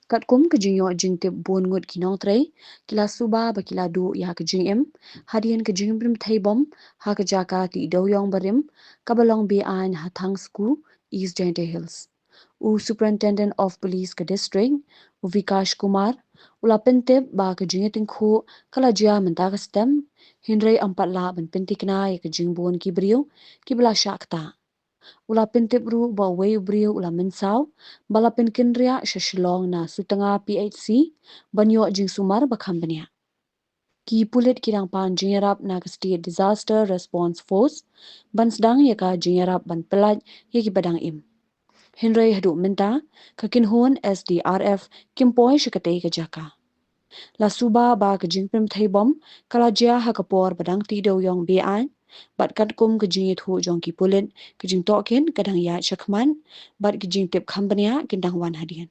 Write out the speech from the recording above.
Kat kum ke jinyo jing tip bon ngut kinong trei, kila suba ba kila du ya ke jing em, hadian ke jing brim thai bom, ha ke jaka ti doyong barim, kabalong bi an hatang sku, East Dainty Hills. Superintendent of Police ke district, Vikash Kumar, ula pentip ba ke jing tingku kala jia menta ke stem, hindrei ampat la ben pentikna ya ke jing bon ki brio, ki bela syakta. Ula pentip ru ba wei brio ula mensau, bala penkin ria shashilong na sutengah PHC, banyo jing sumar ba kambania. Ki pulit kirang pan jingarap na ke State Disaster Response Force, ban sedang ya ka jingarap ban pelat ya ki badang im. Henry hadu minta kakinhun SDRF kimpoi shikatai ke jaka. La suba ba ke jingpim thai bom kala jia ha kapor badang ti do yong be an bat kat kum ke jingit hu jong ki pulit ke jing tokin kadang ya shakman bat ke jing tip company kindang wan hadian.